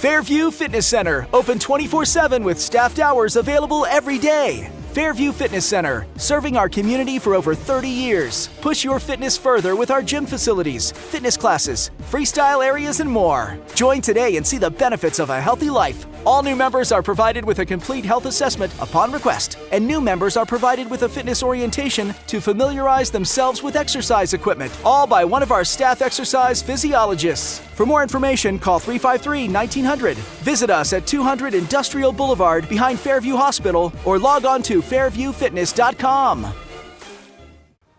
Fairview Fitness Center, open 24/7 with staffed hours available every day. Fairview Fitness Center, serving our community for over 30 years. Push your fitness further with our gym facilities, fitness classes, freestyle areas, and more. Join today and see the benefits of a healthy life. All new members are provided with a complete health assessment upon request, and new members are provided with a fitness orientation to familiarize themselves with exercise equipment, all by one of our staff exercise physiologists. For more information, call 353-1900. Visit us at 200 Industrial Boulevard behind Fairview Hospital or log on to fairviewfitness.com.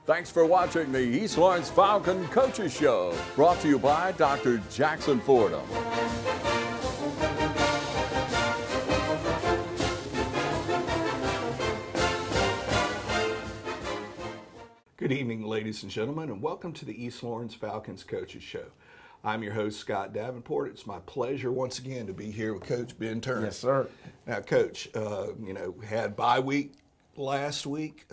Thanks for watching the East Lawrence Falcon Coaches Show, brought to you by Dr. Jackson Fordham. Good evening, ladies and gentlemen, and welcome to the East Lawrence Falcons Coaches Show. I'm your host, Scott Davenport. It's my pleasure once again to be here with Coach Ben Turner. Yes, sir. Now, Coach, had bye week last week.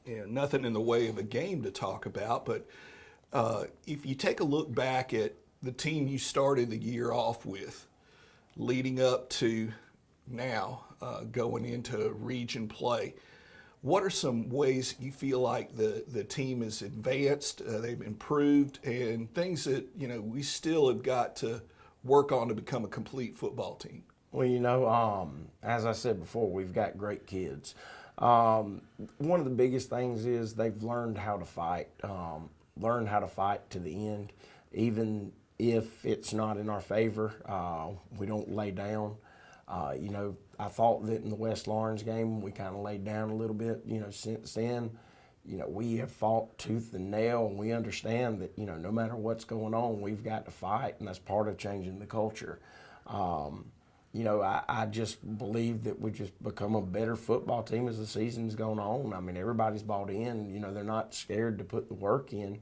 Nothing in the way of a game to talk about, but if you take a look back at the team you started the year off with, leading up to now going into region play, what are some ways you feel like the team has advanced, they've improved, and things that, we still have got to work on to become a complete football team? Well, as I said before, we've got great kids. One of the biggest things is they've learned how to fight, to the end. Even if it's not in our favor, we don't lay down. I thought that in the West Lawrence game, we kind of laid down a little bit. Since then, we have fought tooth and nail, and we understand that, no matter what's going on, we've got to fight, and that's part of changing the culture. I just believe that we just become a better football team as the season's gone on. I mean, everybody's bought in. They're not scared to put the work in.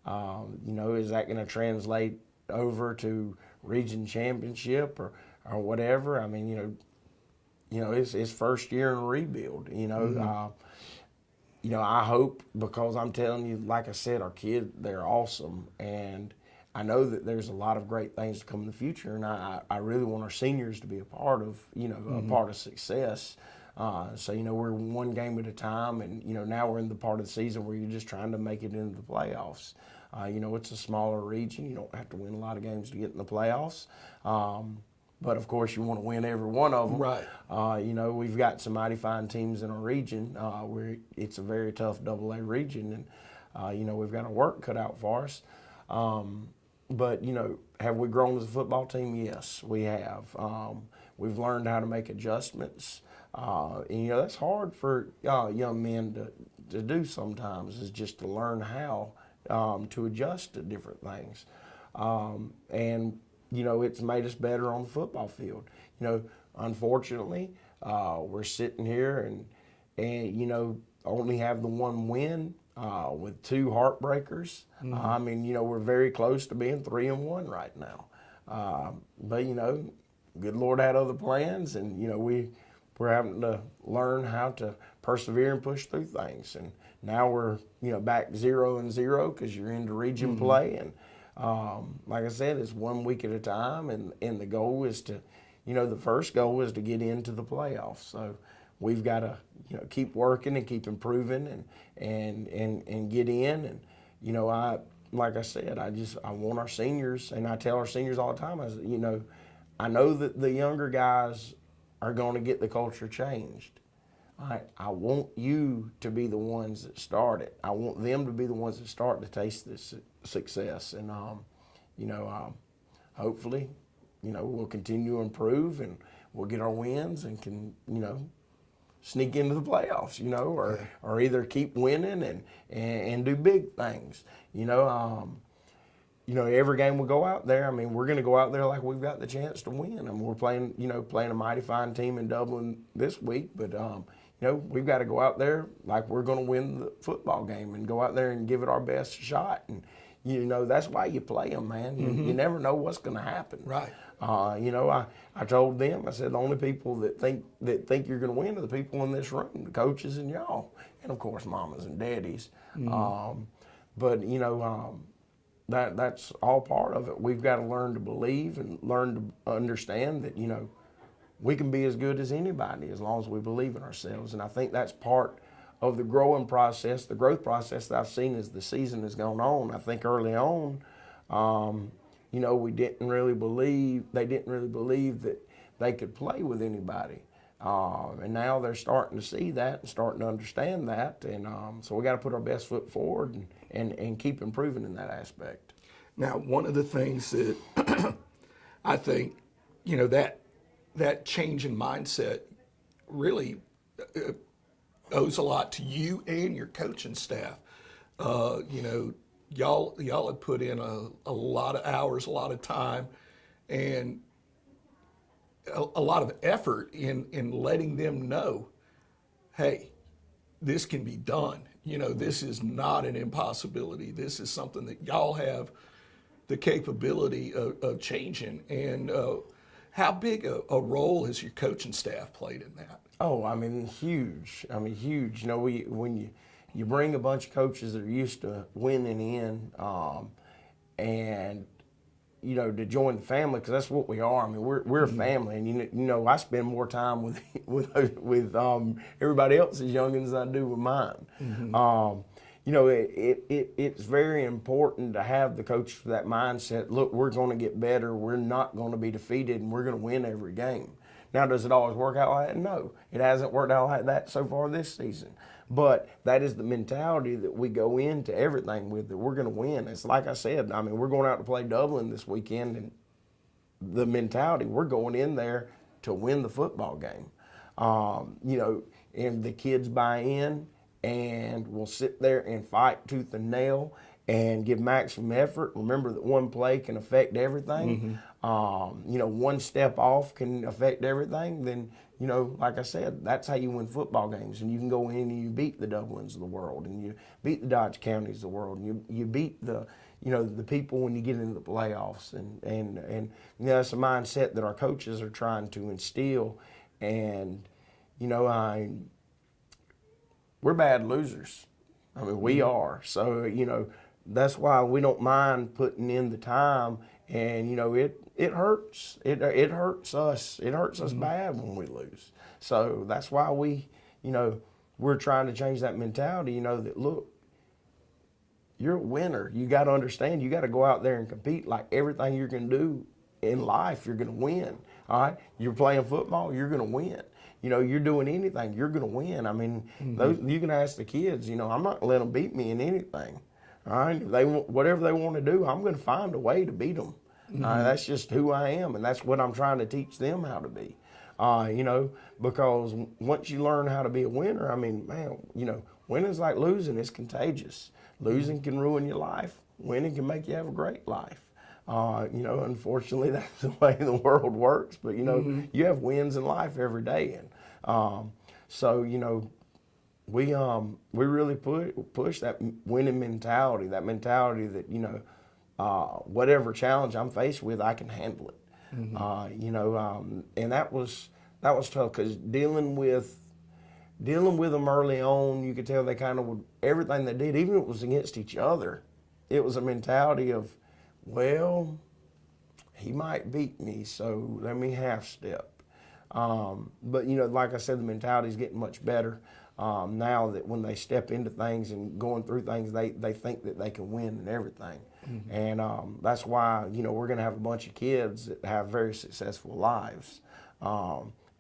Is that going to translate over to region championship or whatever? I mean, it's first year in a rebuild. I hope, because I'm telling you, like I said, our kids, they're awesome, and I know that there's a lot of great things to come in the future, and I really want our seniors to be a part of, a part of success. So, we're one game at a time, and, now we're in the part of the season where you're just trying to make it into the playoffs. It's a smaller region. You don't have to win a lot of games to get in the playoffs. But, of course, you want to win every one of them. Right. We've got some mighty fine teams in our region where it's a very tough AA region, and, we've got our work cut out for us. But, have we grown as a football team? Yes, we have. We've learned how to make adjustments. And, that's hard for young men to do sometimes, is just to learn how to adjust to different things. And, it's made us better on the football field. Unfortunately, we're sitting here and only have the one win with two heartbreakers. We're very close to being 3-1 right now. But, good Lord had other plans, and, we're having to learn how to persevere and push through things. And now we're, back 0-0 because you're into region play. And like I said, it's 1 week at a time, and the goal is to, the first goal is to get into the playoffs. So we've got to, keep working and keep improving and get in. And, like I said, I want our seniors, and I tell our seniors all the time, I know that the younger guys are going to get the culture changed. I want you to be the ones that start it. I want them to be the ones that start to taste this success. And, hopefully, we'll continue to improve, and we'll get our wins and can, sneak into the playoffs, or either keep winning and do big things. Every game we go out there, we're going to go out there like we've got the chance to win. We're playing a mighty fine team in Dublin this week, but, we've got to go out there like we're going to win the football game and go out there and give it our best shot. And, that's why you play them, man. You never know what's going to happen. Right. I told them, I said, the only people that think you're going to win are the people in this room, the coaches and y'all, and of course mamas and daddies. But that's all part of it. We've got to learn to believe and learn to understand that, you know, we can be as good as anybody as long as we believe in ourselves. And I think that's part of the growth process that I've seen as the season has gone on. I think early on, you know, they didn't really believe that they could play with anybody. And now they're starting to see that and starting to understand that. And so we got to put our best foot forward and keep improving in that aspect. Now, one of the things that I think, you know, that change in mindset really owes a lot to you and your coaching staff. You know, y'all have put in a lot of hours, a lot of time, and a lot of effort in letting them know, hey, this can be done. You know, this is not an impossibility. This is something that y'all have the capability of changing. And how big a role has your coaching staff played in that? Oh, I mean, huge. Huge. You know, when you bring a bunch of coaches that are used to winning in, and you know, to join the family, because that's what we are. I mean, we're a family, and you know, I spend more time with everybody else's youngins than I do with mine. You know, it's very important to have the coaches with that mindset. Look, we're going to get better. We're not going to be defeated, and we're going to win every game. Now, does it always work out like that? No, it hasn't worked out like that so far this season. But that is the mentality that we go into everything with, that we're going to win. It's like I said, I mean, we're going out to play Dublin this weekend, and the mentality, we're going in there to win the football game. You know, and the kids buy in, and we'll sit there and fight tooth and nail and give maximum effort. Remember that one play can affect everything. You know, one step off can affect everything. Then, you know, like I said, that's how you win football games. And you can go in and you beat the Dublins of the world, and you beat the Dodge Counties of the world, and you beat the, you know, the people when you get into the playoffs. And you know, that's a mindset that our coaches are trying to instill. And, you know, we're bad losers. I mean, we are. So, you know, that's why we don't mind putting in the time. And, you know, it hurts. It hurts us. It hurts us bad when we lose. So that's why we're trying to change that mentality, you know, that, look, you're a winner. You got to understand, you got to go out there and compete like everything you're going to do in life, you're going to win. All right? You're playing football, you're going to win. You know, you're doing anything, you're going to win. I mean, you can ask the kids, you know, I'm not going to let them beat me in anything. All right? If whatever they want to do, I'm going to find a way to beat them. That's just who I am, and that's what I'm trying to teach them how to be. You know, because once you learn how to be a winner, I mean, man, you know, winning's like losing. It's contagious. Losing can ruin your life. Winning can make you have a great life. You know, unfortunately, that's the way the world works. But, you know, you have wins in life every day. And so, you know, we really push that winning mentality, that, you know, whatever challenge I'm faced with, I can handle it. You know, and that was tough, because dealing with them early on, you could tell they kind of would, everything they did, even if it was against each other, it was a mentality of, well, he might beat me, so let me half step. But, you know, like I said, the mentality is getting much better now, that when they step into things and going through things, they think that they can win in everything. And that's why, you know, we're going to have a bunch of kids that have very successful lives.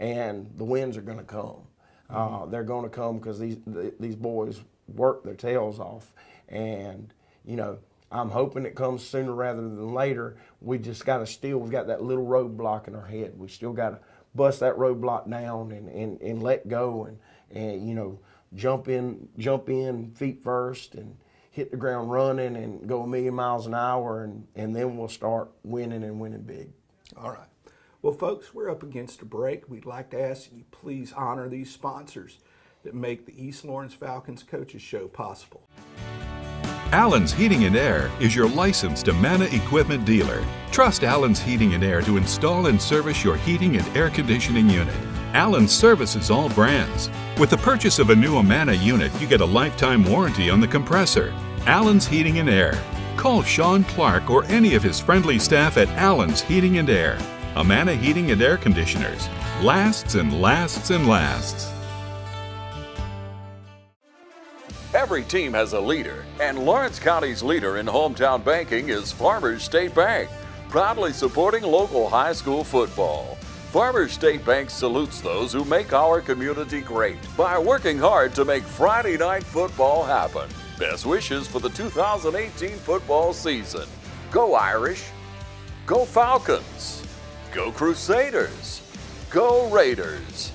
And the wins are going to come. They're going to come because these boys work their tails off. And, you know, I'm hoping it comes sooner rather than later. We just got to we've got that little roadblock in our head. We still got to bust that roadblock down and let go and, you know, jump in feet first and hit the ground running and go 1,000,000 miles an hour, and then we'll start winning and winning big. All right. Well, folks, we're up against a break. We'd like to ask you please honor these sponsors that make the East Lawrence Falcons Coaches Show possible. Allen's Heating and Air is your licensed Amana equipment dealer. Trust Allen's Heating and Air to install and service your heating and air conditioning unit. Allen services all brands. With the purchase of a new Amana unit, you get a lifetime warranty on the compressor. Allen's Heating and Air. Call Sean Clark or any of his friendly staff at Allen's Heating and Air. Amana Heating and Air Conditioners. Lasts and lasts and lasts. Every team has a leader, and Lawrence County's leader in hometown banking is Farmers State Bank, proudly supporting local high school football. Farmers State Bank salutes those who make our community great by working hard to make Friday night football happen. Best wishes for the 2018 football season. Go Irish, go Falcons, go Crusaders, go Raiders.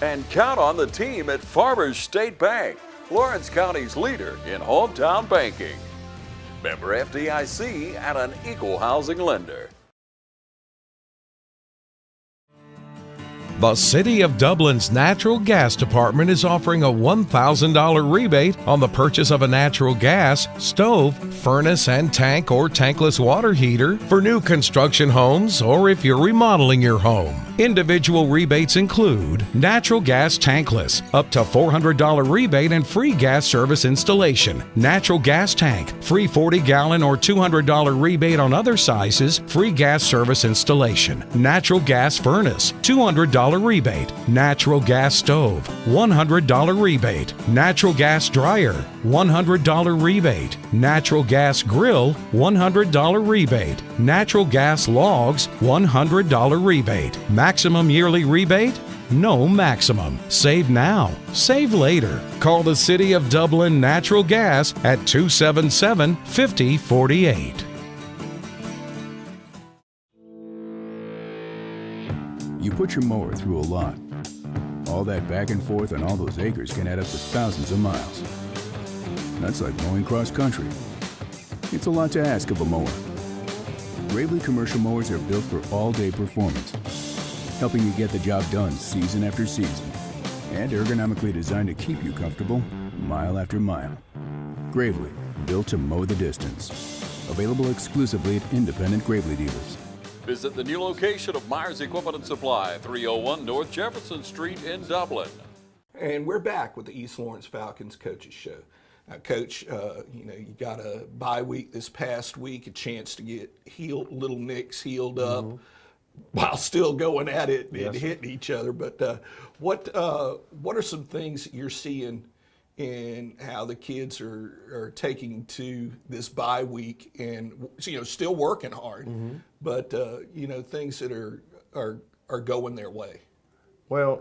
And count on the team at Farmers State Bank, Lawrence County's leader in hometown banking. Member FDIC and an equal housing lender. The City of Dublin's Natural Gas Department is offering a $1,000 rebate on the purchase of a natural gas, stove, furnace and tank or tankless water heater for new construction homes or if you're remodeling your home. Individual rebates include natural gas tankless, up to $400 rebate and free gas service installation. Natural gas tank, free 40-gallon or $200 rebate on other sizes, free gas service installation. Natural gas furnace, $200 rebate. Natural gas stove, $100 rebate. Natural gas dryer, $100 rebate. Natural gas grill, $100 rebate. Natural gas logs, $100 rebate. Maximum yearly rebate? No maximum. Save now. Save later. Call the City of Dublin Natural Gas at 277-5048. You put your mower through a lot. All that back and forth on all those acres can add up to thousands of miles. That's like mowing cross country. It's a lot to ask of a mower. Gravely commercial mowers are built for all-day performance, helping you get the job done season after season, and ergonomically designed to keep you comfortable mile after mile. Gravely, built to mow the distance. Available exclusively at independent Gravely dealers. Visit the new location of Myers Equipment and Supply, 301 North Jefferson Street in Dublin. And we're back with the East Lawrence Falcons Coaches Show. Now, Coach, you got a bye week this past week, a chance to get little nicks healed up while still going at it and hitting each other. But what are some things that you're seeing in how the kids are taking to this bye week and, still working hard, but, things that are going their way? Well,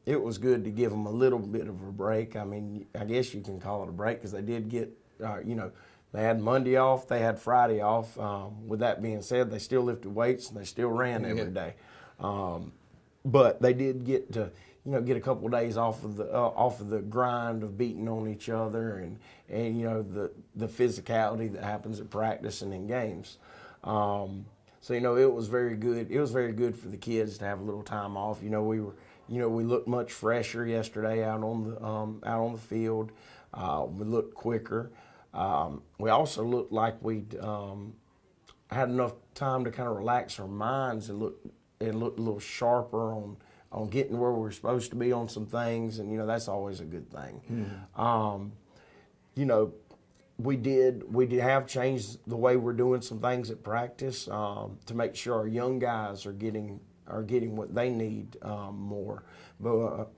it was good to give them a little bit of a break. I mean, I guess you can call it a break because they did get, they had Monday off, they had Friday off. With that being said, they still lifted weights and they still ran every day. But they did get to, get a couple of days off of the grind of beating on each other and the physicality that happens at practice and in games. So it was very good. It was very good for the kids to have a little time off. We looked much fresher yesterday out on the field. We looked quicker. We also looked like we'd had enough time to kind of relax our minds and look a little sharper on getting where we're supposed to be on some things, and that's always a good thing. We did have changed the way we're doing some things at practice to make sure our young guys are getting what they need more. But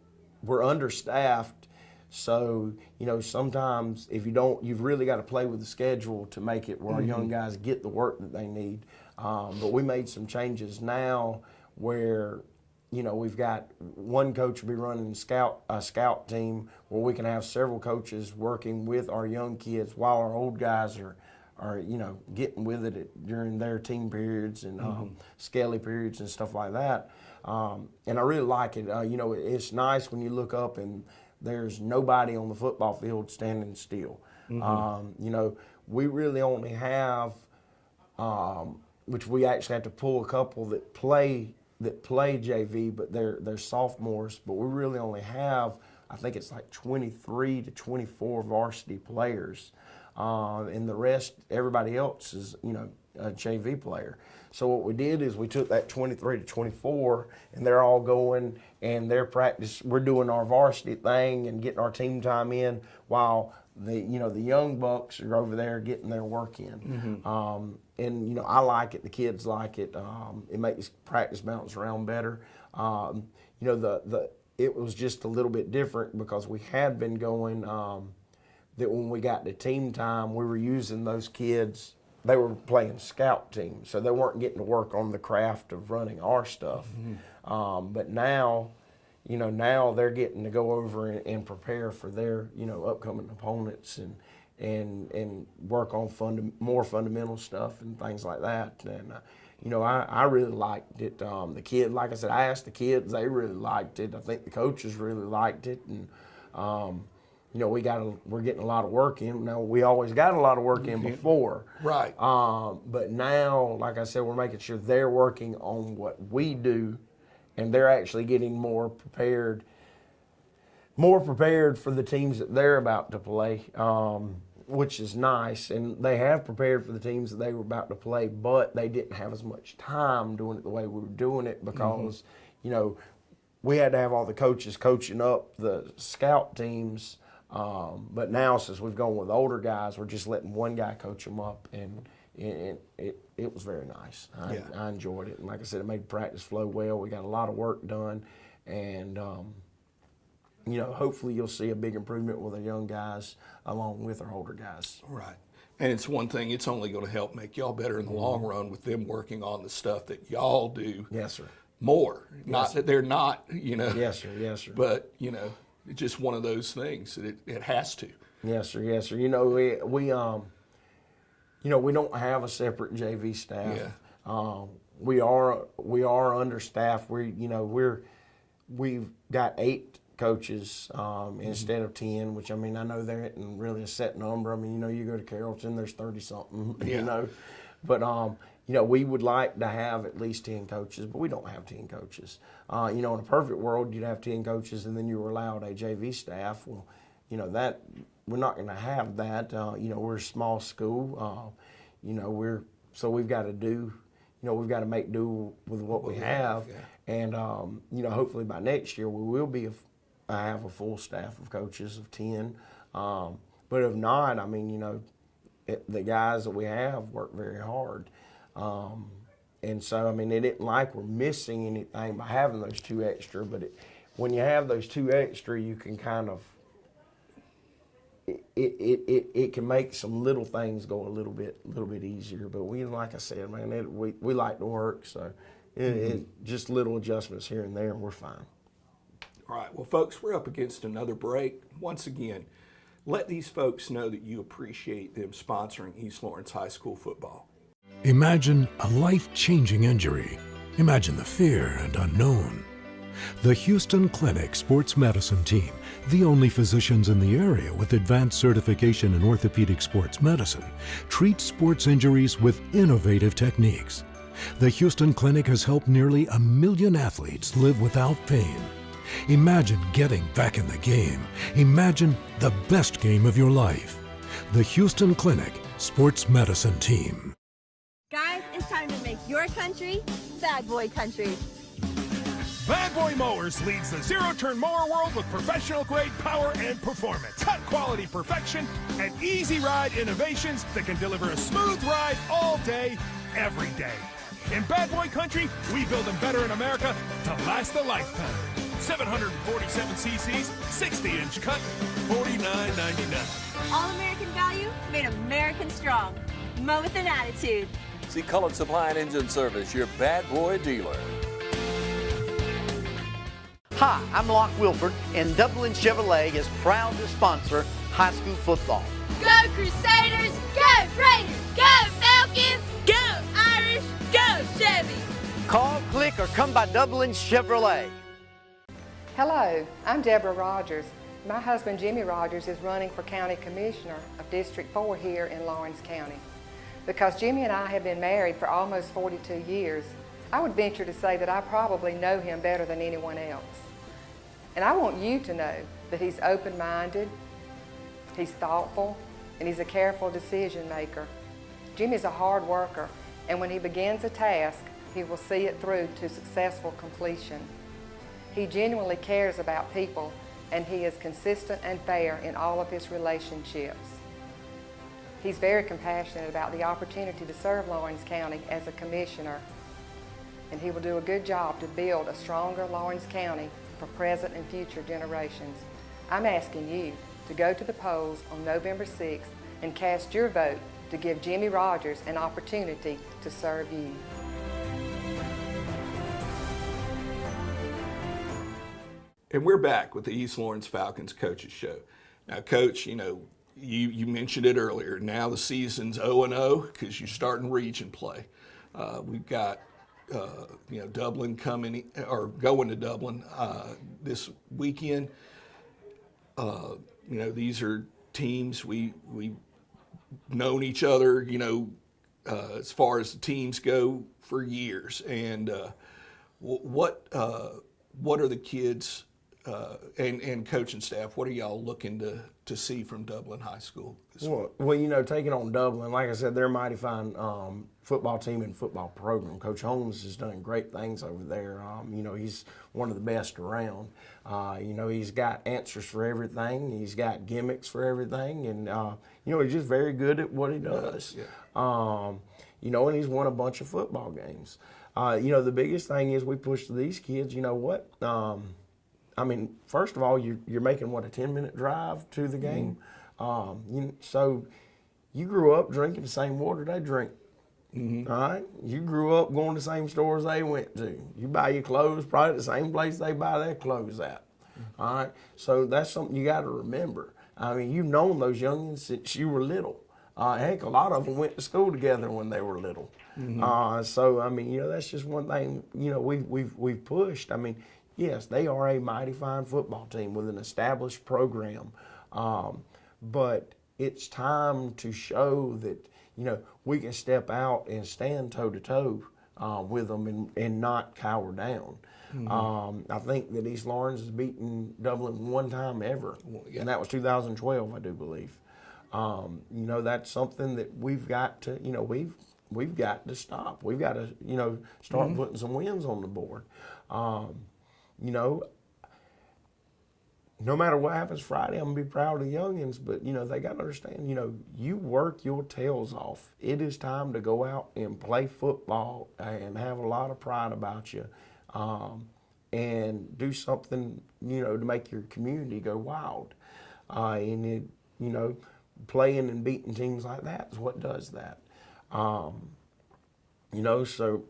we're understaffed, so sometimes if you don't, you've really got to play with the schedule to make it where our young guys get the work that they need. But we made some changes now where we've got one coach will be running a scout team where we can have several coaches working with our young kids while our old guys are getting with it during their team periods and scaly periods and stuff like that. And I really like it. It's nice when you look up and there's nobody on the football field standing still. We really only have, which we actually have to pull a couple that play JV, but they're sophomores. But we really only have, I think it's like 23 to 24 varsity players. And the rest, everybody else is, a JV player. So what we did is we took that 23 to 24 and they're all going and their practice, we're doing our varsity thing and getting our team time in while the young bucks are over there getting their work in. And I like it. The kids like it. It makes practice bounce around better. It was just a little bit different because we had been going. That when we got to team time, we were using those kids. They were playing scout teams, so they weren't getting to work on the craft of running our stuff. But now, now they're getting to go over and prepare for their, upcoming opponents and work on more fundamental stuff and things like that. And I really liked it. The kid, like I said, I asked the kids, they really liked it. I think the coaches really liked it, and we're getting a lot of work in. Now, we always got a lot of work in before. Right. But now, like I said, we're making sure they're working on what we do, and they're actually getting more prepared for the teams that they're about to play, which is nice. And they have prepared for the teams that they were about to play, but they didn't have as much time doing it the way we were doing it because, we had to have all the coaches coaching up the scout teams. But now, since we've gone with older guys, we're just letting one guy coach them up, and it was very nice. I enjoyed it, and like I said, it made practice flow well. We got a lot of work done, and hopefully you'll see a big improvement with our young guys along with our older guys. Right. And it's one thing, it's only going to help make y'all better in the long run with them working on the stuff that y'all do. Yes, sir. More. Not that they're not, Yes, sir. Yes, sir. But, it's just one of those things that it has to. Yes, sir. Yes, sir. We don't have a separate JV staff. Yeah. We are understaffed. We've got 8 coaches instead of 10, which I know there isn't really a set number. You go to Carrollton, there's 30-something. Yeah. But we would like to have at least 10 coaches, but we don't have 10 coaches. In a perfect world, you'd have 10 coaches, and then you were allowed a JV staff. Well, that we're not going to have that. We're a small school. So we've got to do. We've got to make do with what we have, and hopefully by next year we will be have a full staff of coaches of 10. But if not, the guys that we have work very hard. And so, it isn't like we're missing anything by having those 2 extra, but when you have those 2 extra, you can kind of, it can make some little things go a little bit easier. But like I said, we like to work, so just little adjustments here and there, and we're fine. All right. Well, folks, we're up against another break. Once again, let these folks know that you appreciate them sponsoring East Lawrence High School football. Imagine a life-changing injury. Imagine the fear and unknown. The Houston Clinic Sports Medicine Team, the only physicians in the area with advanced certification in orthopedic sports medicine, treats sports injuries with innovative techniques. The Houston Clinic has helped nearly 1 million athletes live without pain. Imagine getting back in the game. Imagine the best game of your life. The Houston Clinic Sports Medicine Team. Guys, it's time to make your country bad boy country. Bad Boy Mowers leads the zero-turn mower world with professional-grade power and performance, cut-quality perfection, and easy-ride innovations that can deliver a smooth ride all day, every day. In Bad Boy Country, we build them better in America to last a lifetime. 747 cc's, 60-inch cut, $49.99. All-American value, made American strong. Mow with an attitude. See Cullen Supply and Engine Service, your Bad Boy dealer. Hi, I'm Locke Wilford, and Dublin Chevrolet is proud to sponsor high school football. Go Crusaders! Go Raiders! Go Falcons! Go Irish! Go Chevy! Call, click, or come by Dublin Chevrolet. Hello, I'm Deborah Rogers. My husband Jimmy Rogers is running for County Commissioner of District 4 here in Lawrence County. Because Jimmy and I have been married for almost 42 years, I would venture to say that I probably know him better than anyone else. And I want you to know that he's open-minded, he's thoughtful, and he's a careful decision maker. Jimmy's a hard worker, and when he begins a task, he will see it through to successful completion. He genuinely cares about people and he is consistent and fair in all of his relationships. He's very compassionate about the opportunity to serve Lawrence County as a commissioner, and he will do a good job to build a stronger Lawrence County for present and future generations. I'm asking you to go to the polls on November 6th and cast your vote to give Jimmy Rogers an opportunity to serve you. And we're back with the East Lawrence Falcons Coaches Show. Now, Coach, you mentioned it earlier. Now the season's 0-0 because you're starting region play. We've got Dublin going to Dublin this weekend. These are teams we've known each other, as far as the teams go for years. And what are the kids and coaching staff, what are y'all looking to see from Dublin High School? Well, taking on Dublin, like I said, they're a mighty fine football team and football program. Coach Holmes has done great things over there. He's one of the best around. He's got answers for everything. He's got gimmicks for everything. And, he's just very good at what he does. And he's won a bunch of football games. The biggest thing is we push these kids, first of all, you're making, a 10-minute drive to the game? So you grew up drinking the same water they drink. All right? You grew up going to the same stores they went to. You buy your clothes probably at the same place they buy their clothes at. All right? So that's something you got to remember. You've known those youngins since you were little. Heck, a lot of them went to school together when they were little. That's just one thing, we've pushed. Yes, they are a mighty fine football team with an established program, but it's time to show that, we can step out and stand toe-to-toe with them and not cower down. I think that East Lawrence has beaten Dublin one time ever, and that was 2012, I do believe. That's something that we've got to, we've got to stop. We've got to, start putting some wins on the board. No matter what happens Friday, I'm going to be proud of the youngins, but, they got to understand, you work your tails off. It is time to go out and play football and have a lot of pride about you and do something, to make your community go wild. Playing and beating teams like that is what does that. So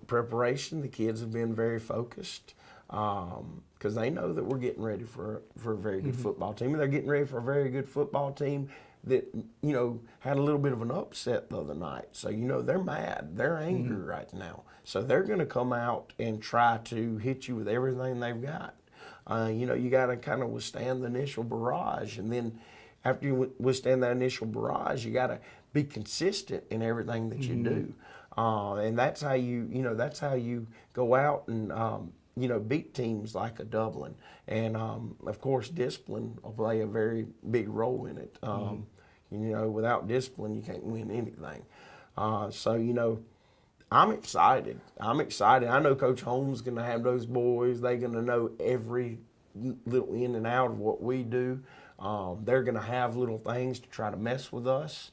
preparation, the kids have been very focused. Because they know that we're getting ready for a very good football team. And they're getting ready for a very good football team that, had a little bit of an upset the other night. So, they're mad. They're angry right now. So they're going to come out and try to hit you with everything they've got. You got to kind of withstand the initial barrage. And then after you withstand that initial barrage, you got to be consistent in everything that you do. And that's how you go out and, beat teams like a Dublin. And, of course, discipline will play a very big role in it. Without discipline, you can't win anything. I'm excited. I know Coach Holmes is going to have those boys. They're going to know every little in and out of what we do. They're going to have little things to try to mess with us.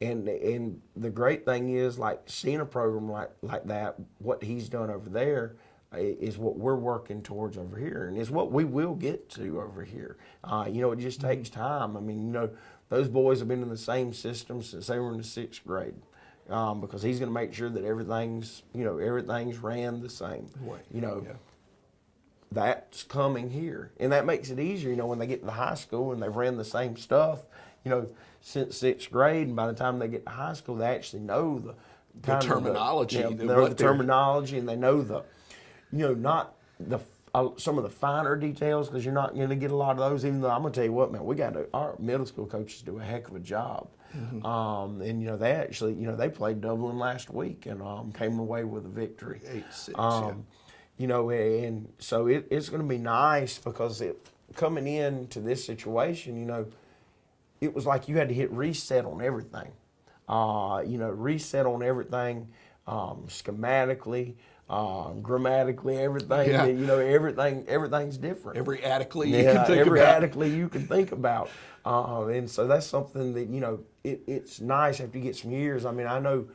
And the great thing is, like, seeing a program like that, what he's done over there is what we're working towards over here, and is what we will get to over here. It just takes time. Those boys have been in the same system since they were in the 6th grade, because he's going to make sure that everything's ran the same. That's coming here, and that makes it easier. When they get to the high school and they've ran the same stuff, since 6th grade, and by the time they get to high school, they actually know the terminology. The terminology, and they know not the some of the finer details, because you're not going to get a lot of those. Even though I'm going to tell you what, man, our middle school coaches do a heck of a job. And they actually, they played Dublin last week and came away with a victory. 8-6. And so it's going to be nice, because coming into this situation, it was like you had to hit reset on everything. Reset on everything schematically, grammatically, everything. Yeah. You know, everything's different. Every attically you can think every about. attically you can think about. And so that's something that, you know, it's nice after you get some years. I mean, I know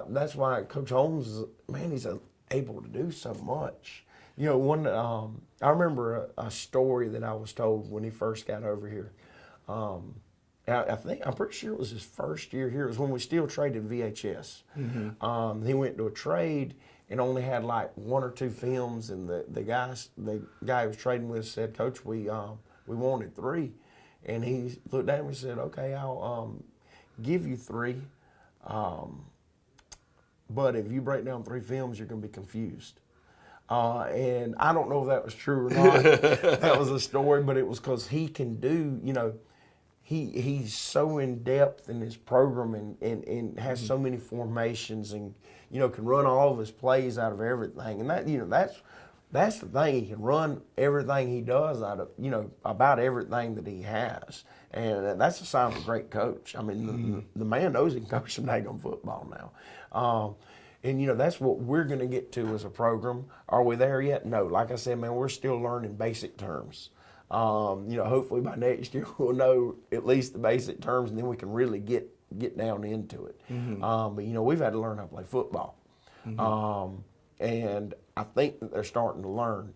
that's why Coach Holmes, man, he's able to do so much. You know, I remember a story that I was told when he first got over here. I'm pretty sure it was his first year here. It was when we still traded VHS. Mm-hmm. He went to a trade and only had like 1 or 2 films, and the guy he was trading with said, "Coach, we wanted 3," and he looked at him and said, "Okay, I'll give you 3, but if you break down 3 films, you're going to be confused." And I don't know if that was true or not. That was a story, but it was because he can do, you know, he's so in depth in his program and has so many formations, and, you know, can run all of his plays out of everything. And that, you know, that's the thing. He can run everything he does out of, you know, about everything that he has. And that's a sign of a great coach. I mean, the man knows he can coach some daggone football now. And, you know, that's what we're going to get to as a program. Are we there yet? No. Like I said, man, we're still learning basic terms. You know, hopefully by next year we'll know at least the basic terms, and then we can really get down into it. But, you know, we've had to learn how to play football. And I think that they're starting to learn.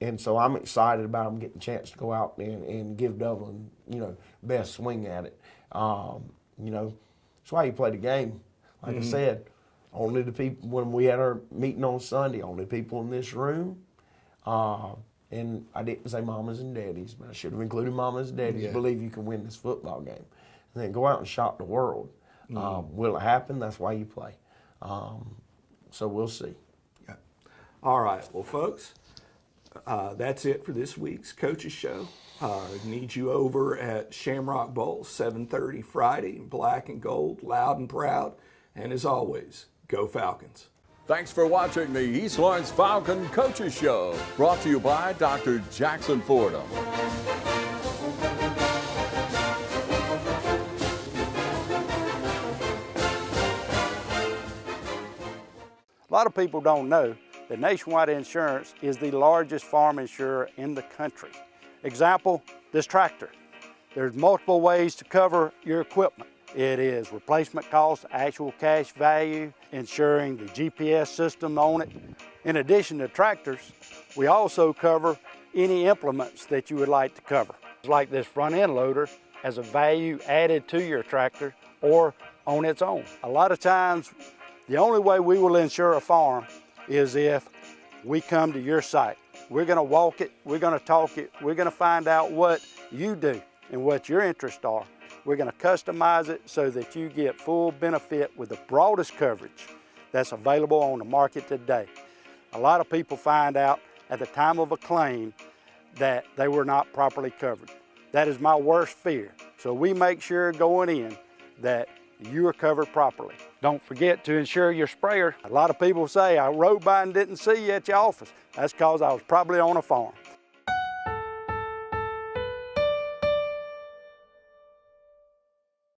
And so I'm excited about them getting a chance to go out and give Dublin, you know, best swing at it. You know, that's why you play the game. Like I said, only the people, when we had our meeting on Sunday, only people in this room, and I didn't say mamas and daddies, but I should have included mamas and daddies, believe you can win this football game. And then go out and shock the world. Will it happen? That's why you play. So we'll see. Yeah. All right. Well, folks, that's it for this week's Coaches Show. Need you over at Shamrock Bowl, 7:30 Friday, black and gold, loud and proud. And as always, go Falcons. Thanks for watching the East Lawrence Falcon Coaches Show, brought to you by Dr. Jackson Fordham. A lot of people don't know that Nationwide Insurance is the largest farm insurer in the country. Example, this tractor. There's multiple ways to cover your equipment. It is replacement cost, actual cash value, insuring the GPS system on it. In addition to tractors, we also cover any implements that you would like to cover. Like this front end loader as a value added to your tractor or on its own. A lot of times, the only way we will insure a farm is if we come to your site. We're gonna walk it, we're gonna talk it, we're gonna find out what you do and what your interests are. We're going to customize it so that you get full benefit with the broadest coverage that's available on the market today. A lot of people find out at the time of a claim that they were not properly covered. That is my worst fear. So we make sure going in that you are covered properly. Don't forget to insure your sprayer. A lot of people say, I rode by and didn't see you at your office. That's because I was probably on a farm.